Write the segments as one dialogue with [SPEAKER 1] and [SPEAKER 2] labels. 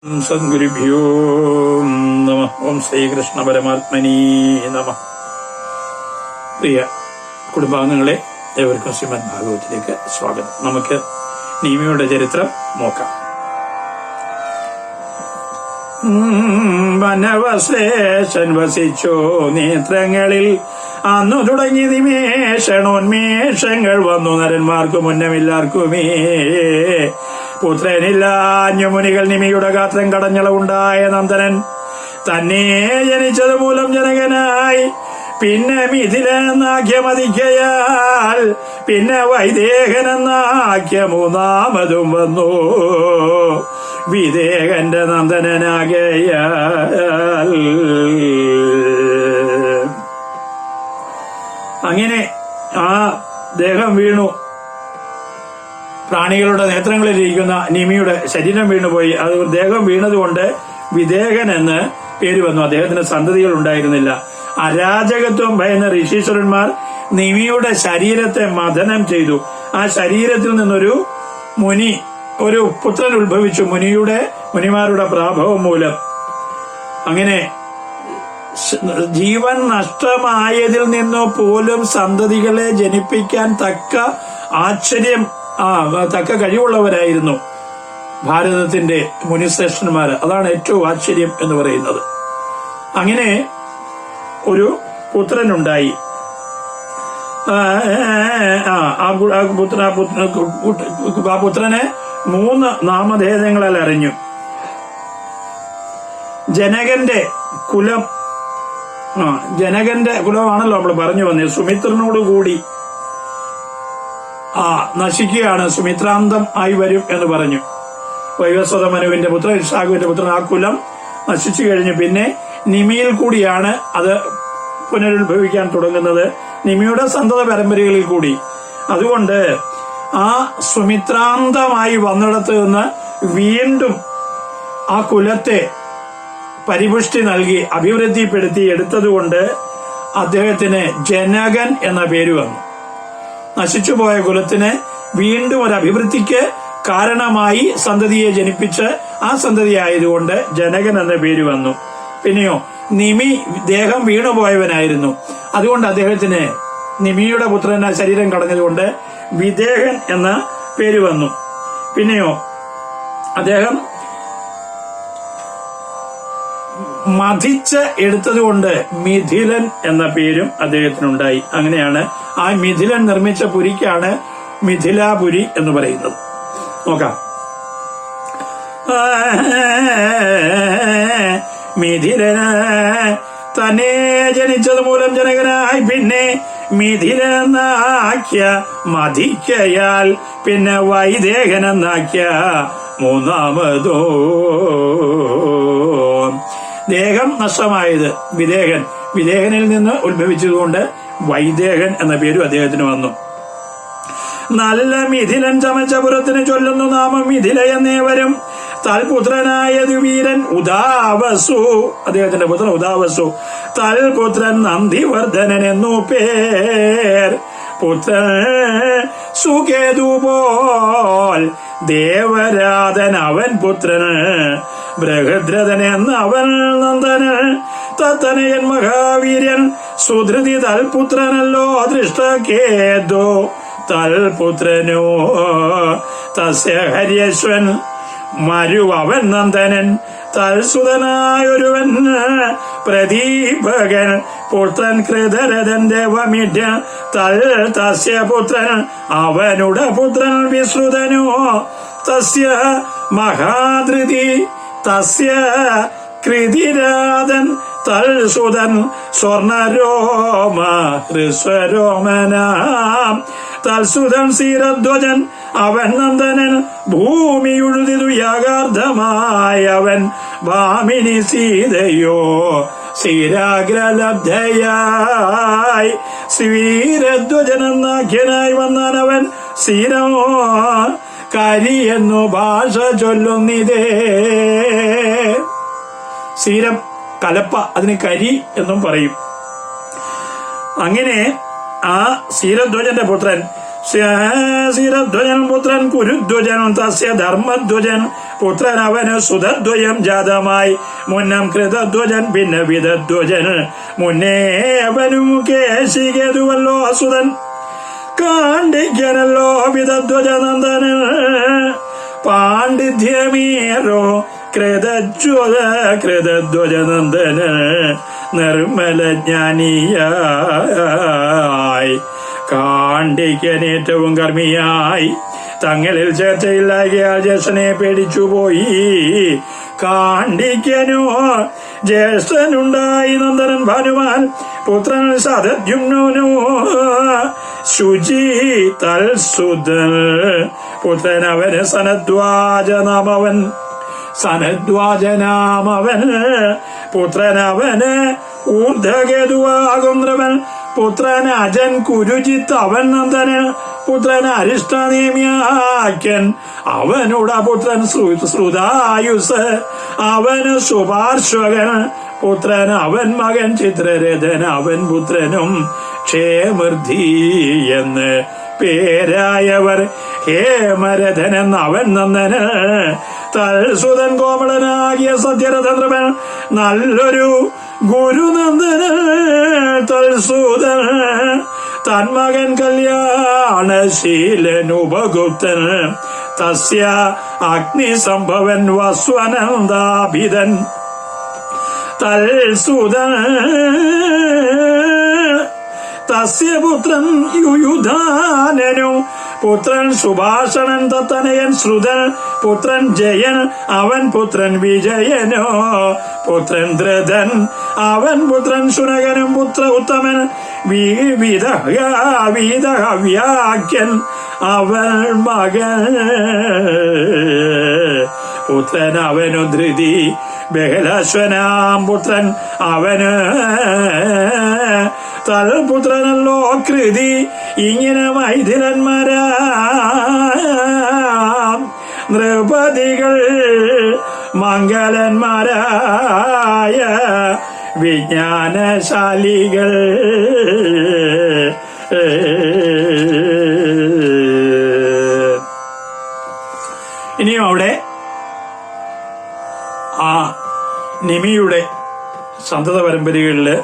[SPEAKER 1] സദ്ഗുരുഭ്യോ നമഃ. ഓം ശ്രീകൃഷ്ണ പരമാത്മനീ നമഃ. പ്രിയ കുടുംബാംഗങ്ങളെ, ഏവർക്കും ശ്രീമദ് ഭാഗവത്തിലേക്ക് സ്വാഗതം. നമുക്ക് നീമിയുടെ ചരിത്രം നോക്കാം. വനവശ്രേഷൻ വസിച്ചോ നേത്രങ്ങളിൽ അന്നു തുടങ്ങി നിമേഷണോന്മേഷങ്ങൾ വന്നു നരന്മാർക്കു മുന്നമില്ലാർക്കുമേ. പുത്രനില്ലാഞ്ഞു മുനികൾ നിമിയുടെ ഗാത്രം കടഞ്ഞളവുണ്ടായ നന്ദനൻ തന്നെ ജനിച്ചത് മൂലം ജനകനായി. പിന്നെ മിഥിലെന്നാഖ്യമതിക്കയാൽ പിന്നെ വൈദേഹനെന്നാഖ്യ മൂന്നാമതും വന്നു. വിദേഹന്റെ നന്ദനനാകയാൽ അങ്ങനെ ആ ദേഹം വീണു. പ്രാണികളുടെ നേത്രങ്ങളിലിരിക്കുന്ന നിമിയുടെ ശരീരം വീണുപോയി. അത് ദേഹം വീണതുകൊണ്ട് വിദേഹൻ എന്ന് പേര് വന്നു. അദ്ദേഹത്തിന് സന്തതികൾ ഉണ്ടായിരുന്നില്ല. അരാജകത്വം ഭയന്ന ഋഷീശ്വരന്മാർ നിമിയുടെ ശരീരത്തെ മഥനം ചെയ്തു. ആ ശരീരത്തിൽ നിന്നൊരു ഒരു പുത്രൻ ഉത്ഭവിച്ചു. മുനിമാരുടെ പ്രാഭവം മൂലം. അങ്ങനെ ജീവൻ നഷ്ടമായതിൽ നിന്നു പോലും സന്തതികളെ ജനിപ്പിക്കാൻ തക്ക കഴിവുള്ളവരായിരുന്നു ഭാരതത്തിന്റെ മുനിശ്രേഷ്ഠന്മാർ. അതാണ് ഏറ്റവും ആശ്ചര്യം എന്ന് പറയുന്നത്. അങ്ങനെ ഒരു പുത്രനുണ്ടായി. ആ പുത്രനെ 3 നാമധേയങ്ങളാൽ അറിഞ്ഞു. ജനകന്റെ കുലമാണല്ലോ നമ്മൾ പറഞ്ഞു വന്നത്. സുമിത്രനോടുകൂടി നശിക്കുകയാണ്, സുമിത്രാന്തം ആയി വരും എന്ന് പറഞ്ഞു. വൈവസ്വത മനുവിന്റെ പുത്രൻ, ഇക്ഷാകുവിന്റെ പുത്രൻ. ആ കുലം നശിച്ചു കഴിഞ്ഞു. പിന്നെ നിമിയിൽ കൂടിയാണ് അത് പുനരുത്ഭവിക്കാൻ തുടങ്ങുന്നത്, നിമിയുടെ സന്തത പരമ്പരകളിൽ കൂടി. അതുകൊണ്ട് ആ സുമിത്രാന്തമായി വന്നിടത്ത് നിന്ന് വീണ്ടും ആ കുലത്തെ പരിപുഷ്ടി നൽകി അഭിവൃദ്ധിപ്പെടുത്തി എടുത്തതുകൊണ്ട് അദ്ദേഹത്തിന് ജനകൻ എന്ന പേര് വന്നു. നശിച്ചുപോയ കുലത്തിന് വീണ്ടും ഒരു അഭിവൃദ്ധിക്ക് കാരണമായി സന്തതിയെ ജനിപ്പിച്ച് ആ സന്തതി ആയതുകൊണ്ട് ജനകൻ എന്ന പേര് വന്നു. പിന്നെയോ നിമി ദേഹം വീണുപോയവനായിരുന്നു. അതുകൊണ്ട് അദ്ദേഹത്തിന് നിമിയുടെ പുത്രന ശരീരം കടഞ്ഞതുകൊണ്ട് വിദേഹൻ എന്ന പേര് വന്നു. പിന്നെയോ അദ്ദേഹം മഥിച്ച് എടുത്തതുകൊണ്ട് മിഥിലൻ എന്ന പേരും അദ്ദേഹത്തിനുണ്ടായി. അങ്ങനെയാണ് ആ മിഥിലൻ നിർമ്മിച്ച പുരിക്കാണ് മിഥിലാപുരി എന്ന് പറയുന്നത്. നോക്കാം. മിഥിലന് തന്നെ ജനിച്ചത് മൂലം ജനകനായി. പിന്നെ മിഥിലെന്നാഖ്യ മധിക്കയാൽ പിന്നെ വൈദേഹനെന്നാഖ്യ മൂന്നാമതോ. ദേഹം നഷ്ടമായത് വിദേഹനിൽ നിന്ന് ഉത്ഭവിച്ചതുകൊണ്ട് വൈദേഹൻ എന്ന പേരും അദ്ദേഹത്തിന് വന്നു. നല്ല മിഥിലൻ ചമച്ച പുരത്തിന് ചൊല്ലുന്നു നാമം മിഥില എന്നേവരും. തൽപുത്രനായത് വീരൻ ഉദാവസു, അദ്ദേഹത്തിന്റെ പുത്രൻ ഉദാവസു. തൽപുത്രൻ നന്ദിവർദ്ധനൻ എന്നു പേർ. പുത്രൻ സുകേതു പോൽ ദേവരാധൻ അവൻ പുത്രന്. ബൃഹദ്രഥൻ എന്നവൻ നന്ദനൻ. തത്തനയൻ മഹാവീര്യൻ സുധൃതി തൽപുത്രനല്ലോ ദൃഷ്ടകേതോ. തൽപുത്രനോ തസ്യ ഹര്യശ്വൻ മരുവൻ നന്ദനൻ. തൽസുതനായൊരുവൻ പ്രദീപകൻ. പുത്രൻ കൃതരഥൻ ദേവമിഢ. തസ്യ പുത്രൻ അവനുടെ പുത്രൻ വിശ്രുതനോ. തസ്യ മഹാധൃതി തസ്യ കൃതിരാധൻ. തൽസുതൻ സ്വർണരോമ ഹൃസ്വരോമനാം. തൽസുതൻ സ്ഥിരധ്വജൻ അവൻ നന്ദനൻ. ഭൂമിയുഴുതിതു യാഗാർദ്ധമായവൻ. ഭാമിനി സീതയോ സ്ഥിരാഗ്രലബ്ധയായി. സ്ഥിരധ്വജനെന്നാഖ്യനായി വന്നാനവൻ. സ്ഥിരമോ കരിയെന്നു ഭാഷ ചൊല്ലുന്നിതേ. സ്ഥിരം കലപ്പ, അതിന് കരി എന്നും പറയും. അങ്ങനെ ആ സ്ഥിരധ്വജന്റെ പുത്രൻ ശിരധ്വജൻ പുത്രൻ കുരുധ്വജൻ തസ്യ ധർമ്മധ്വജൻ പുത്രൻ അവന് സുതധ്വജം ജാതമായി മുന്നം കൃതധ്വജൻ പിന്നെ വിധധ്വജൻ മുന്നേ അവനും കേശികേതുവല്ലോ അസുതൻ കാണ്ഡിക്യനല്ലോ വിധധ്വജനന്ദന് പാണ്ഡിത്യമേറോ കൃതധ്വജനന്ദന് നിർമ്മല ജ്ഞാനിയായി കാണ്ഡിക്യനേറ്റവും കർമ്മിയായി തങ്ങളിൽ ചേർച്ചയില്ലാകിയാൽ ജ്യേഷ്ഠനെ പേടിച്ചുപോയി കാണ്ഡിക്യനോ ജ്യേഷ്ഠനുണ്ടായി നന്ദനൻ ഭാനുമാൻ പുത്രൻ സദദ്യുമ്നോ ശുചി തൽസുതൻ പുത്രൻ അവന് സനദ്വാജനാമവൻ പുത്രൻ അവന് ഊർധകേതുവാകുന്നവൻ പുത്രൻ അജൻ കുരുജിത്ത് അവൻ നന്ദന് പുത്രൻ അരിഷ്ടനേമ്യാക്യൻ അവനുട പുത്രൻ ശ്രുതായുസ് അവന് സുപാർശ്വകൻ പുത്രൻ അവൻ മകൻ ചിത്രരഥൻ അവൻ പുത്രനും ക്ഷേമൃദ്ധി എന്ന് പേരായവർ ഹേമരഥൻ എന്ന അവൻ നന്ദന് തൽസുതൻ കോമളനാകിയ സത്യരഥന്ദ്രവൻ നല്ലൊരു ഗുരുനന്ദന് തൽസുതൻ തന്മകൻ കല്യാണശീലനുപഗുപ്തൻ തസ്യ അഗ്നിസംഭവൻ വസ്വനന്ദാഭിതൻ തൽസുതൻ തസ്യ പുത്രൻ യുയുധാനനു പുത്രൻ സുഭാഷണൻ തത്തനയൻ ശ്രുതൻ പുത്രൻ ജയൻ അവൻ പുത്രൻ വിജയനോ പുത്രൻ ദ്രതൻ അവൻ പുത്രൻ ശുനകനും പുത്ര ഉത്തമൻ വീതഹവ്യാഖ്യൻ അവൻ മകൻ പുത്രൻ അവനു ധൃതി ബഹലാശ്വനാം പുത്രൻ അവന് തൽപുത്രനല്ലോ കൃതി ഇങ്ങനെ മൈഥിലന്മാരാ നൃപതികൾ മംഗലന്മാരായ വിജ്ഞാനശാലികൾ ഇനിയും അവിടെ ആ നിമിയുടെ സന്തത പരമ്പരകളില്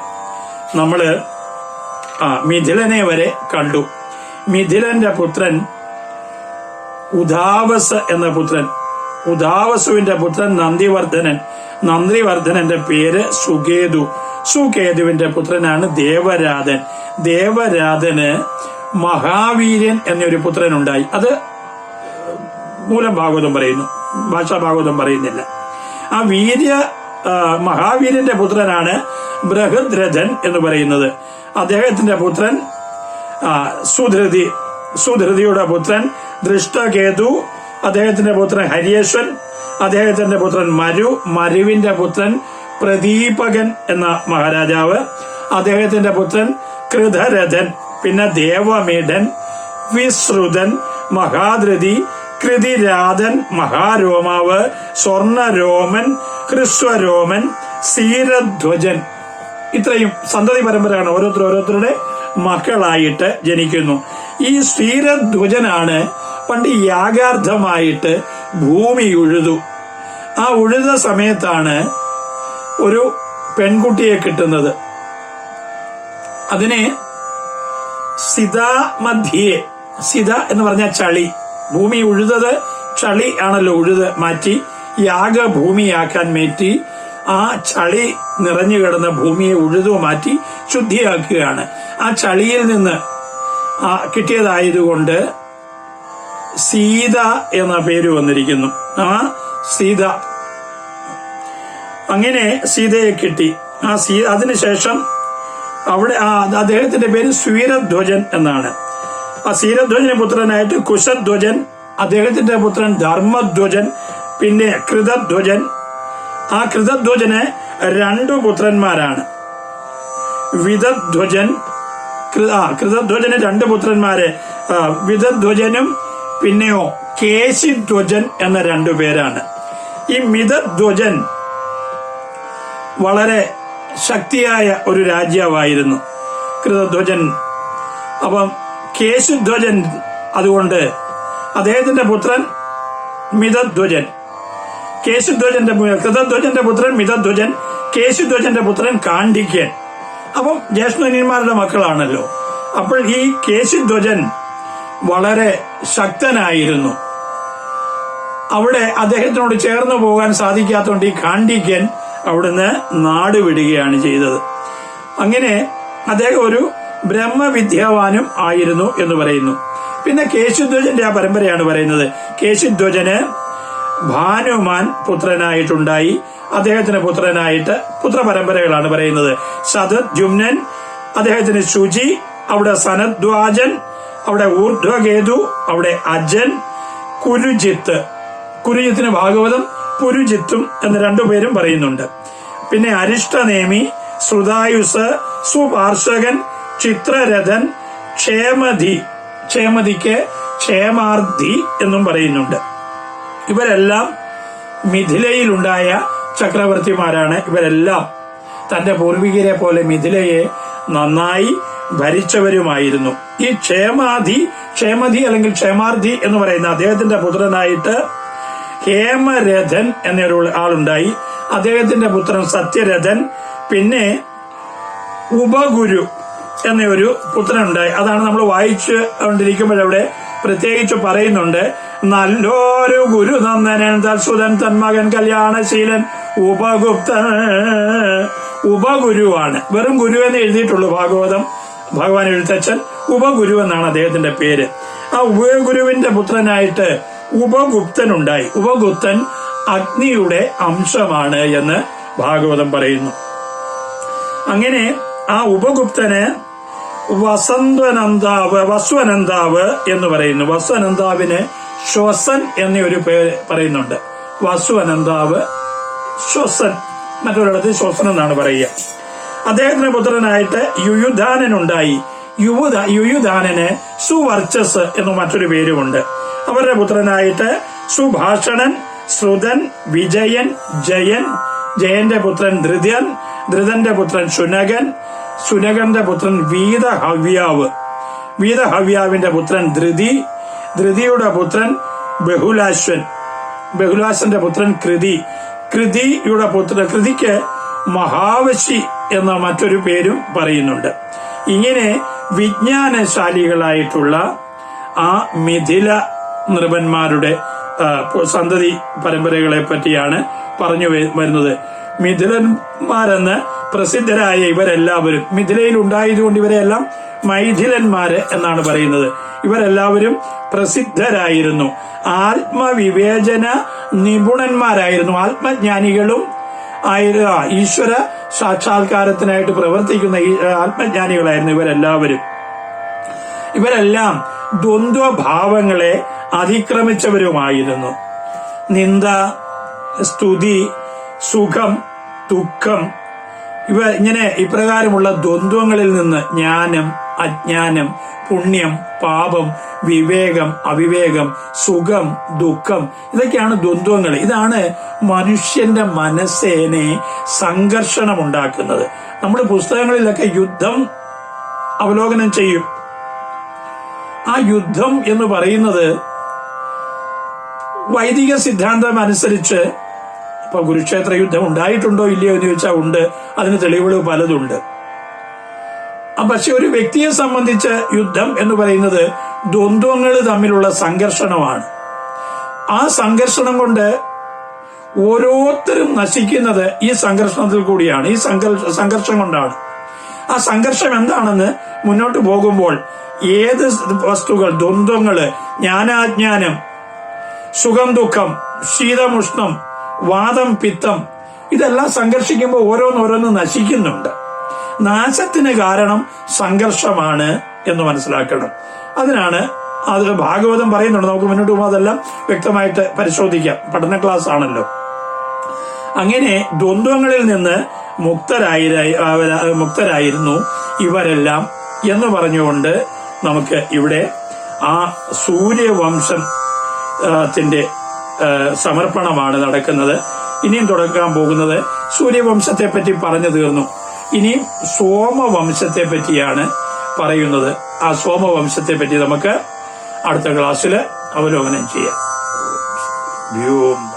[SPEAKER 1] നമ്മള് മിഥിലനെ വരെ കണ്ടു. മിഥിലന്റെ പുത്രൻ ഉദാവസ് എന്ന പുത്രൻ, ഉദാവസുവിന്റെ പുത്രൻ നന്ദിവർദ്ധനന്റെ പേര് സുകേതു. സുകേതുവിന്റെ പുത്രനാണ് ദേവരാധൻ. ദേവരാധന് മഹാവീര്യൻ എന്നൊരു പുത്രനുണ്ടായി. അത് മൂലം ഭാഗവതം പറയുന്നു, ഭാഷാഭാഗവതം പറയുന്നില്ല. ആ മഹാവീര്യന്റെ പുത്രനാണ് ബൃഹദ്രഥൻ എന്ന് പറയുന്നത്. അദ്ദേഹത്തിന്റെ പുത്രൻ സുധൃതിയുടെ പുത്രൻ ദൃഷ്ടകേതു, അദ്ദേഹത്തിന്റെ പുത്രൻ ഹരിയേശ്വൻ, അദ്ദേഹത്തിന്റെ പുത്രൻ മരുവിന്റെ പുത്രൻ പ്രദീപകൻ എന്ന മഹാരാജാവ്, അദ്ദേഹത്തിന്റെ പുത്രൻ കൃതരഥൻ, പിന്നെ ദേവമീഡൻ, വിശ്രുതൻ, മഹാധൃതി, കൃതിരാധൻ, മഹാരോമാവ്, സ്വർണരോമൻ, ഹ്രസ്വരോമൻ, സീരധ്വജൻ. ഇത്രയും സന്തതി പരമ്പരയാണ്. ഓരോരുത്തരുടെ മക്കളായിട്ട് ജനിക്കുന്നു. ഈ സീരധ്വജനാണ് പണ്ട് യാഗാർത്ഥമായിട്ട് ഭൂമി ഉഴുതു. ആ ഉഴുത സമയത്താണ് ഒരു പെൺകുട്ടിയെ കിട്ടുന്നത്. അതിനെ സിതാമധ്യേ, സിത എന്ന് പറഞ്ഞ ചളി, ഭൂമി ഉഴുതത് ചളി ആണല്ലോ, ഉഴുത് മാറ്റി യാഗഭൂമിയാക്കാൻ മേറ്റി ആ ചളി നിറഞ്ഞു കിടന്ന ഭൂമിയെ ഉഴുതു മാറ്റി ശുദ്ധിയാക്കുകയാണ്. ആ ചളിയിൽ നിന്ന് കിട്ടിയതായതുകൊണ്ട് സീത എന്ന പേര് വന്നിരിക്കുന്നു. ആ സീത, അങ്ങനെ സീതയെ കിട്ടി. അതിനുശേഷം അവിടെ അദ്ദേഹത്തിന്റെ പേര് സ്വീരധ്വജൻ എന്നാണ്. ആ സീരധ്വജന് പുത്രനായിട്ട് കുശധ്വജൻ, അദ്ദേഹത്തിന്റെ പുത്രൻ ധർമ്മധ്വജൻ, പിന്നെ കൃതധ്വജൻ. ആ കൃതധ്വജന് 2 പുത്രന്മാരാണ്. വിധധ്വജൻ, കൃതധ്വജന് 2 പുത്രന്മാര്, വിധധ്വജനും പിന്നെയോ കേശിധ്വജൻ എന്ന 2 പേരാണ്. ഈ മിതധ്വജൻ വളരെ ശക്തിയായ ഒരു രാജാവായിരുന്നു കൃതധ്വജൻ. അപ്പം കേശിധ്വജൻ അതുകൊണ്ട് അദ്ദേഹത്തിന്റെ പുത്രൻ മിതധ്വജൻ, കൃതധ്വജന്റെ പുത്രൻ മിതധ്വജൻ, കേശുധ്വജന്റെ പുത്രൻ കാണ്ഡിക്യൻ. അപ്പം ജ്യേഷ്ഠന്മാരുടെ മക്കളാണല്ലോ. അപ്പോൾ ഈ കേശുധ്വജൻ വളരെ ശക്തനായിരുന്നു. അവിടെ അദ്ദേഹത്തിനോട് ചേർന്ന് പോകാൻ സാധിക്കാത്തതുകൊണ്ട് ഈ കാണ്ഡിക്യൻ അവിടുന്ന് നാട് വിടുകയാണ് ചെയ്തത്. അങ്ങനെ അദ്ദേഹം ഒരു ബ്രഹ്മവിദ്യാവാനും ആയിരുന്നു എന്ന് പറയുന്നു. പിന്നെ കേശുധ്വജന്റെ ആ പരമ്പരയാണ് പറയുന്നത്. കേശുധ്വജന് ഭാനുമാൻ പുത്രനായിട്ടുണ്ടായി. അദ്ദേഹത്തിന് പുത്രനായിട്ട് പുത്രപരമ്പരകളാണ് പറയുന്നത്. ശതദ്യുമ്നൻ, അദ്ദേഹത്തിന് ശുചി, അവിടെ സനദ്വാജൻ, അവിടെ ഊർധ്വകേതു, അവിടെ അജൻ, കുരുജിത്ത്. കുരുജിത്തിന് ഭാഗവതം, പുരുജിത്തും എന്ന് രണ്ടുപേരും പറയുന്നുണ്ട്. പിന്നെ അരിഷ്ടനേമി, ശ്രുതായുസ്, സുപാർശകൻ, ചിത്രരഥൻ, ക്ഷേമധി, ക്ഷേമധിക്ക് ക്ഷേമാർദ്ധി എന്നും പറയുന്നുണ്ട്. ഇവരെല്ലാം മിഥിലയിലുണ്ടായ ചക്രവർത്തിമാരാണ്. ഇവരെല്ലാം തന്റെ പൂർവികരെ പോലെ മിഥിലയെ നന്നായി ഭരിച്ചവരുമായിരുന്നു. ഈ ക്ഷേമധി അല്ലെങ്കിൽ ക്ഷേമാർദ്ധി എന്ന് പറയുന്ന അദ്ദേഹത്തിന്റെ പുത്രനായിട്ട് ഹേമരഥൻ എന്നൊരു ആളുണ്ടായി. അദ്ദേഹത്തിന്റെ പുത്രൻ സത്യരഥൻ. പിന്നെ ഉപഗുരു എന്നൊരു പുത്രനുണ്ടായി. അതാണ് നമ്മൾ വായിച്ചു കൊണ്ടിരിക്കുമ്പോഴവിടെ പ്രത്യേകിച്ച് പറയുന്നുണ്ട്. നല്ലൊരു ഗുരു നന്ദനൻ തൽസുതൻ തന്മകൻ കല്യാണശീലൻ ഉപഗുപ്തൻ. ഉപഗുരുവാണ്, വെറും ഗുരു എന്ന് എഴുതിയിട്ടുള്ളൂ ഭാഗവതം, ഭഗവാൻ എഴുത്തച്ഛൻ. ഉപഗുരു എന്നാണ് അദ്ദേഹത്തിന്റെ പേര്. ആ ഉപഗുരുവിന്റെ പുത്രനായിട്ട് ഉപഗുപ്തൻ ഉണ്ടായി. ഉപഗുപ്തൻ അഗ്നിയുടെ അംശമാണ് എന്ന് ഭാഗവതം പറയുന്നു. അങ്ങനെ ആ ഉപഗുപ്തന് വസ്വനന്ദാവ് എന്ന് പറയുന്നു. വസ്വനന്ദാവിന് ശ്വസൻ എന്നൊരു പേര് പറയുന്നുണ്ട്. വസ്വനന്ദാവ്, ശ്വസൻ, മറ്റൊരിടത്ത് ശ്വസൻ എന്നാണ് പറയുക. അദ്ദേഹത്തിന്റെ പുത്രനായിട്ട് യുയുധാനനുണ്ടായി. യുയുധാനന് സുവർച്ചസ് എന്ന് മറ്റൊരു പേരുമുണ്ട്. അവരുടെ പുത്രനായിട്ട് സുഭാഷണൻ, ശ്രുതൻ, വിജയൻ, ജയൻ, ജയന്റെ പുത്രൻ ധൃതൻ, ധൃതന്റെ പുത്രൻ ശുനകൻ, ശുനകന്റെ പുത്രൻ വീതഹവ്യാവ്, വീതഹവ്യാവിന്റെ പുത്രൻ ധൃതി, ധൃതിയുടെ പുത്രൻ ബഹുലാശ്വൻ, ബഹുലാശ്വന്റെ പുത്രൻ കൃതി, കൃതിക്ക് മഹാവശി എന്ന മറ്റൊരു പേരും പറയുന്നുണ്ട്. ഇങ്ങനെ വിജ്ഞാനശാലികളായിട്ടുള്ള ആ മിഥില നൃപന്മാരുടെ സന്തതി പരമ്പരകളെ പറ്റിയാണ് പറഞ്ഞു വരുന്നത്. മിഥിലന്മാരെന്ന് പ്രസിദ്ധരായ ഇവരെല്ലാവരും മിഥിലയിൽ ഉണ്ടായതുകൊണ്ട് ഇവരെല്ലാം മൈഥിലന്മാര് എന്നാണ് പറയുന്നത്. ഇവരെല്ലാവരും പ്രസിദ്ധരായിരുന്നു, ആത്മവിവേചന നിപുണന്മാരായിരുന്നു, ആത്മജ്ഞാനികളും ഈശ്വര സാക്ഷാത്കാരത്തിനായിട്ട് പ്രവർത്തിക്കുന്ന ആത്മജ്ഞാനികളായിരുന്നു ഇവരെല്ലാവരും. ഇവരെല്ലാം ദ്വന്ദ്വഭാവങ്ങളെ അതിക്രമിച്ചവരുമായിരുന്നു. നിന്ദ, സ്തുതി, സുഖം, ദുഃഖം, ഇങ്ങനെ ഇപ്രകാരമുള്ള ദ്വന്ദ്വങ്ങളിൽ നിന്ന് ജ്ഞാനം, അജ്ഞാനം, പുണ്യം, പാപം, വിവേകം, അവിവേകം, സുഖം, ദുഃഖം, ഇതൊക്കെയാണ് ദ്വന്ദ്വങ്ങൾ. ഇതാണ് മനുഷ്യന്റെ മനസ്സിനെ സംഘർഷണമുണ്ടാക്കുന്നത്. നമ്മുടെ പുസ്തകങ്ങളിലൊക്കെ യുദ്ധം അവലോകനം ചെയ്യും. ആ യുദ്ധം എന്ന് പറയുന്നത് വൈദിക സിദ്ധാന്തം അനുസരിച്ച് ഇപ്പൊ കുരുക്ഷേത്ര യുദ്ധം ഉണ്ടായിട്ടുണ്ടോ ഇല്ലയോ എന്ന് ചോദിച്ചാൽ ഉണ്ട്, അതിന് തെളിവുകൾ പലതുണ്ട്. പക്ഷെ ഒരു വ്യക്തിയെ സംബന്ധിച്ച് യുദ്ധം എന്ന് പറയുന്നത് ദ്വന്ദ്വങ്ങൾ തമ്മിലുള്ള സംഘർഷണമാണ്. ആ സംഘർഷണം കൊണ്ട് ഓരോരുത്തരും നശിക്കുന്നത് ഈ സംഘർഷണത്തിൽ കൂടിയാണ്, ഈ സംഘർഷം കൊണ്ടാണ്. ആ സംഘർഷം എന്താണെന്ന് മുന്നോട്ട് പോകുമ്പോൾ ഏത് വസ്തുക്കൾ, ദ്വന്ദ്വങ്ങള്, ജ്ഞാനാജ്ഞാനം, സുഖം ദുഃഖം, ശീതമുഷ്ണം, വാദം പിത്തം, ഇതെല്ലാം സംഘർഷിക്കുമ്പോൾ ഓരോന്നോരോന്ന് നശിക്കുന്നുണ്ട്. നാശത്തിന് കാരണം സംഘർഷമാണ് എന്ന് മനസ്സിലാക്കണം. അതിനാണ് അത് ഭാഗവതം പറയുന്നുണ്ട്. നമുക്ക് മുന്നോട്ട് പോകുമ്പോൾ അതെല്ലാം വ്യക്തമായിട്ട് പരിശോധിക്കാം, പഠന ക്ലാസ് ആണല്ലോ. അങ്ങനെ ദ്വന്ദ്വങ്ങളിൽ നിന്ന് മുക്തരായിരുന്നു ഇവരെല്ലാം എന്ന് പറഞ്ഞുകൊണ്ട് നമുക്ക് ഇവിടെ ആ സൂര്യവംശത്തിന്റെ സമർപ്പണമാണ് നടക്കുന്നത്. ഇനിയും തുടങ്ങാൻ പോകുന്നത് സൂര്യവംശത്തെ പറ്റി പറഞ്ഞു തീർന്നു. ഇനിയും സോമവംശത്തെ പറ്റിയാണ് പറയുന്നത്. ആ സോമവംശത്തെ പറ്റി നമുക്ക് അടുത്ത ക്ലാസ്സിൽ അവലോകനം ചെയ്യാം. വ്യോം